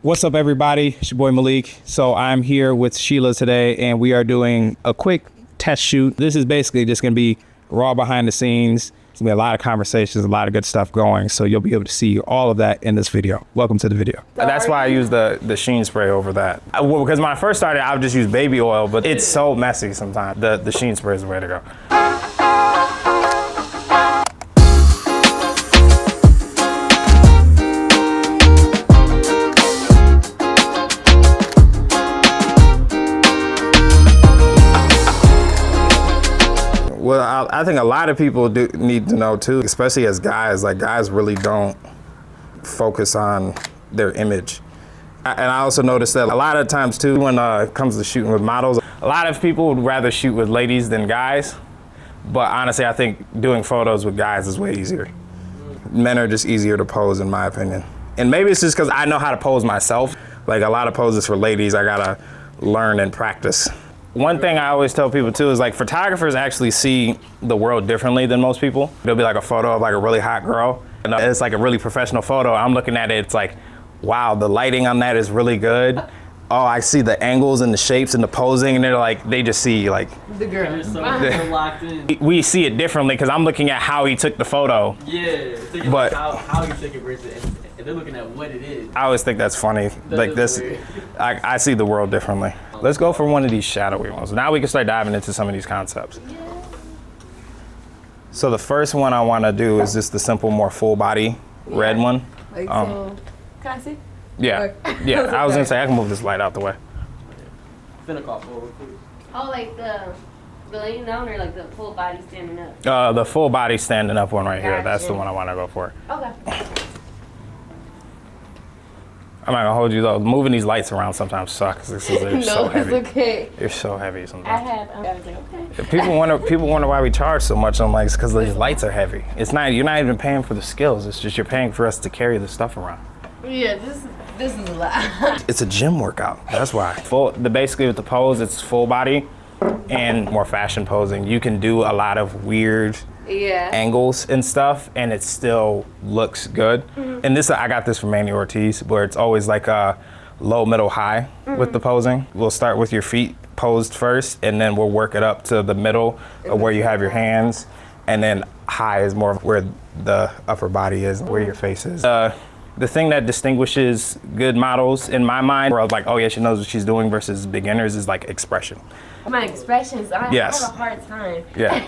What's up, everybody? It's your boy Malik. So I'm here with Sheila today, and we are doing a quick test shoot. This is basically just going to be raw behind the scenes. It's going to be a lot of conversations, a lot of good stuff going. So you'll be able to see all of that in this video. Welcome to the video. That's why I use the sheen spray over that. Well, because when I first started, I would just use baby oil, but it's so messy sometimes. The sheen spray is the way to go. Well, I think a lot of people do need to know too, especially as guys, like guys really don't focus on their image. And I also noticed that a lot of times too, when it comes to shooting with models, a lot of people would rather shoot with ladies than guys. But honestly, I think doing photos with guys is way easier. Men are just easier to pose, in my opinion. And maybe it's just because I know how to pose myself. Like a lot of poses for ladies, I gotta learn and practice. One thing I always tell people too is like photographers actually see the world differently than most people. There'll be like a photo of like a really hot girl, and it's like a really professional photo. I'm looking at it, it's like, wow, the lighting on that is really good. Oh, I see the angles and the shapes and the posing, and they're like, they just see like the girl so locked in. We see it differently because I'm looking at how he took the photo. Yeah, but how he took it versus, and they're looking at what it is. I always think that's funny. Like this, I see the world differently. Let's go for one of these shadowy ones. Now we can start diving into some of these concepts. Yeah. So the first one I want to do is just the simple, more full body red one. Like so, can I see? Yeah, yeah. I was gonna say I can move this light out the way. Finna call forward. Oh, like the laying down or like the full body standing up? The full body standing up one right here. That's the one I want to go for. Okay. I'm not gonna hold you though. Moving these lights around sometimes sucks. They're so heavy. It's okay. They're so heavy sometimes. I was like, okay. People wonder why we charge so much. I'm like, it's because these lights are heavy. It's not. You're not even paying for the skills. It's just you're paying for us to carry the stuff around. Yeah, this is a lot. It's a gym workout. That's why. Basically with the pose, it's full body and more fashion posing. You can do a lot of weird angles and stuff, and it still looks good. Mm-hmm. And I got this from Manny Ortiz, where it's always like a low, middle, high with the posing. We'll start with your feet posed first, and then we'll work it up to the middle of where you have your hands, and then high is more of where the upper body is, where your face is. The thing that distinguishes good models in my mind, where I was like, oh yeah, she knows what she's doing, versus beginners, is like expression. My expressions, I have a hard time. Yeah.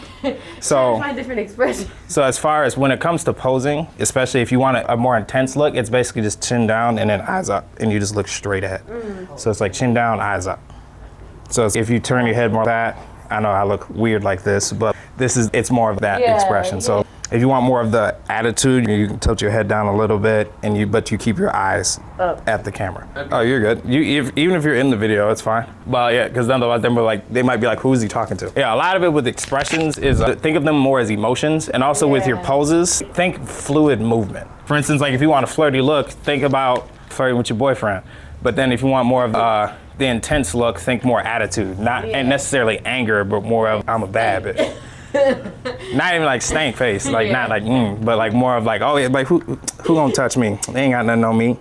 So find different expressions. So as far as when it comes to posing, especially if you want a more intense look, it's basically just chin down and then eyes up, and you just look straight ahead. So it's like chin down, eyes up. So if you turn your head more like that, I know I look weird like this, but it's more of that expression. Yeah. So if you want more of the attitude, you can tilt your head down a little bit, but you keep your eyes up at the camera. Okay. Oh, you're good. Even if you're in the video, it's fine. Well, yeah, because otherwise they might be like, who is he talking to? Yeah, a lot of it with expressions is think of them more as emotions, and also with your poses, think fluid movement. For instance, like if you want a flirty look, think about flirting with your boyfriend. But then if you want more of the intense look, think more attitude, not and necessarily anger, but more of I'm a bad bitch. Not even like stank face, like not like but like more of like, oh yeah, like who gonna touch me? They ain't got nothing on me.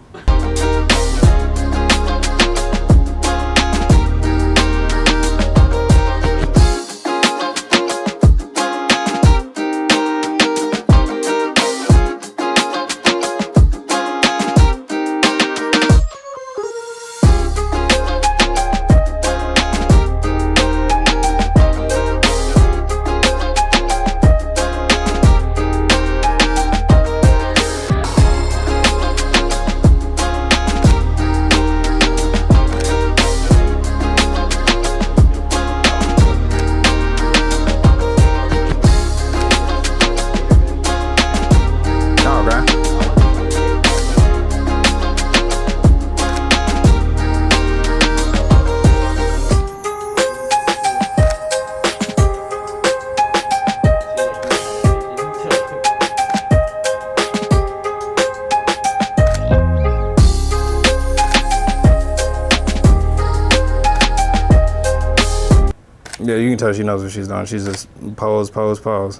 Yeah, you can tell she knows what she's doing. She's just pose, pose, pose.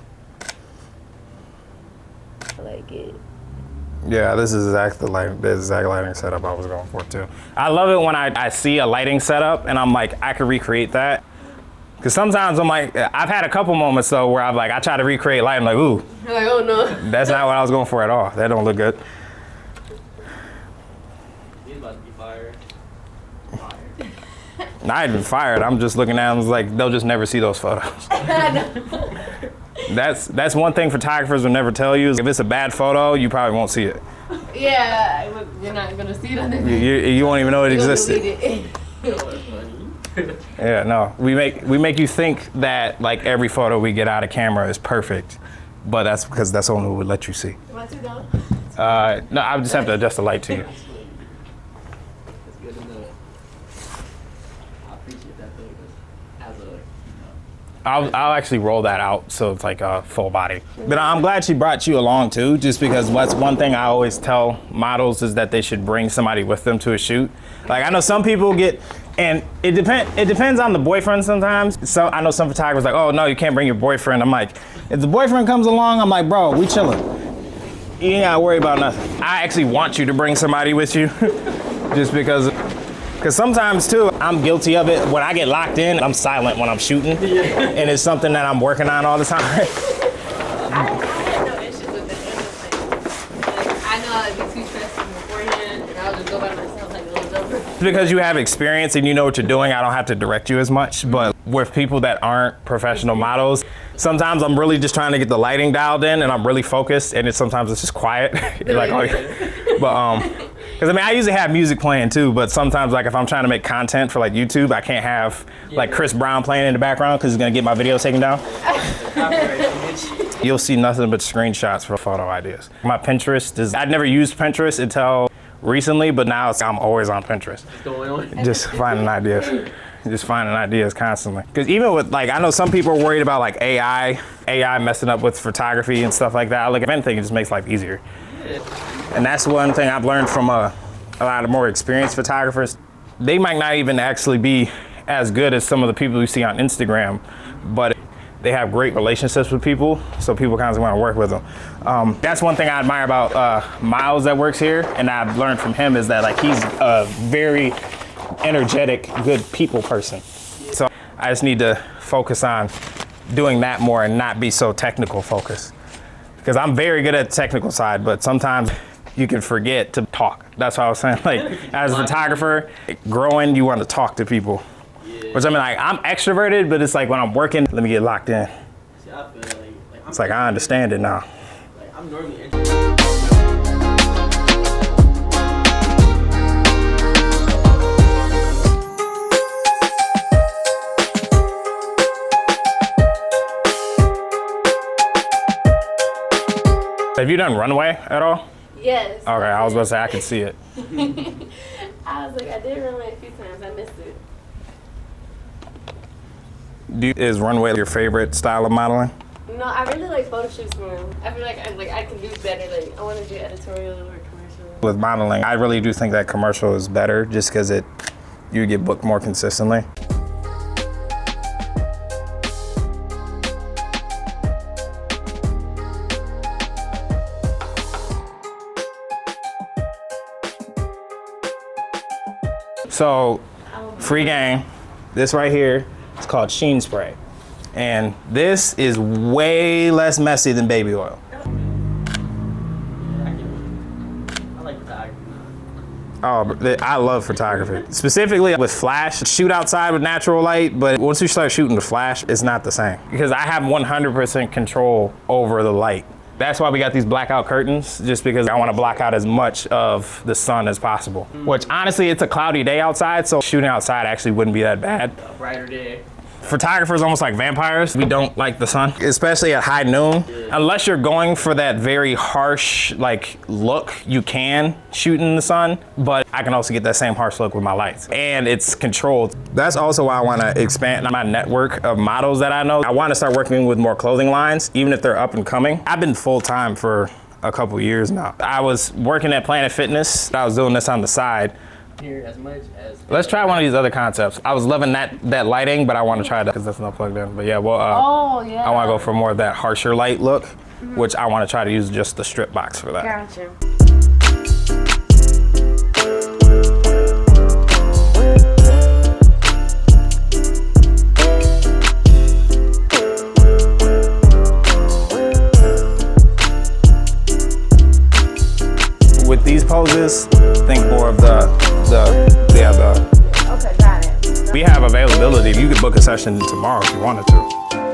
I like it. Yeah, this is the exact lighting setup I was going for too. I love it when I see a lighting setup and I'm like, I could recreate that. Because sometimes I'm like, I've had a couple moments though where I try to recreate lighting, like, ooh. You're like, oh no. That's not what I was going for at all. That don't look good. He's about to be fired. Not even fired. I'm just looking at them like they'll just never see those photos. That's one thing photographers will never tell you is if it's a bad photo, you probably won't see it. Yeah, you're not gonna see it on the You won't even know it existed. Yeah, no. We make you think that like every photo we get out of camera is perfect, but that's because that's only what we let you see. Want to go? No, I would just have to adjust the light to you. That's good to know. I appreciate that though, because as a, I'll actually roll that out so it's like a full body. But I'm glad she brought you along too, just because what's one thing I always tell models is that they should bring somebody with them to a shoot. Like I know some people get, and it depends on the boyfriend sometimes. So I know some photographers like, oh no, you can't bring your boyfriend. I'm like, if the boyfriend comes along, I'm like, bro, we chilling. You ain't gotta worry about nothing. I actually want you to bring somebody with you, just because sometimes too, I'm guilty of it. When I get locked in, I'm silent when I'm shooting, and it's something that I'm working on all the time. I had no issues with it. I know I'd be too stressed beforehand, and I'll just go by myself like it was over. Because you have experience and you know what you're doing, I don't have to direct you as much. But with people that aren't professional models, sometimes I'm really just trying to get the lighting dialed in, and I'm really focused, and sometimes it's just quiet. You're like, oh, yeah. But because I mean, I usually have music playing too, but sometimes like if I'm trying to make content for like YouTube, I can't have like Chris Brown playing in the background because he's gonna get my videos taken down. You'll see nothing but screenshots for photo ideas. My Pinterest is, I'd never used Pinterest until recently, but now I'm always on Pinterest. Just finding ideas. Just finding ideas constantly. Because even with like, I know some people are worried about like AI messing up with photography and stuff like that. Like if anything, it just makes life easier. And that's one thing I've learned from a lot of more experienced photographers. They might not even actually be as good as some of the people you see on Instagram, but they have great relationships with people, so people kind of want to work with them. That's one thing I admire about Miles that works here, and I've learned from him is that like he's a very energetic, good people person. So I just need to focus on doing that more and not be so technical focused. Because I'm very good at the technical side, but sometimes you can forget to talk. That's what I was saying. Like as a photographer, growing, you want to talk to people. Yeah. Which I mean, like I'm extroverted, but it's like when I'm working, let me get locked in. See, I feel it's like I understand it now. Like I'm normally introverted. Have you done runway at all? Yes. Okay, I was about to say I could see it. I was like, I did runway a few times. I missed it. Is runway your favorite style of modeling? No, I really like photo shoots more. I feel like I can do better. Like I want to do editorial or commercial. With modeling, I really do think that commercial is better just because you get booked more consistently. So, free game, this right here is called Sheen Spray. And this is way less messy than baby oil. I like photography. Oh, I love photography. Specifically with flash, shoot outside with natural light, but once you start shooting the flash, it's not the same. Because I have 100% control over the light. That's why we got these blackout curtains, just because I want to block out as much of the sun as possible. Which honestly, it's a cloudy day outside, so shooting outside actually wouldn't be that bad. A brighter day. Photographers almost like vampires. We don't like the sun, especially at high noon. Yeah. Unless you're going for that very harsh like look, you can shoot in the sun, but I can also get that same harsh look with my lights. And it's controlled. That's also why I want to expand my network of models that I know. I want to start working with more clothing lines, even if they're up and coming. I've been full-time for a couple years now. I was working at Planet Fitness. I was doing this on the side. Here as much as. Let's try one of these other concepts. I was loving that lighting, but I want to try that because that's not plugged in. But yeah, well, I want to go for more of that harsher light look, which I want to try to use just the strip box for that. Gotcha. with these poses, think more of the. Okay, got it. We have availability. You could book a session tomorrow if you wanted to.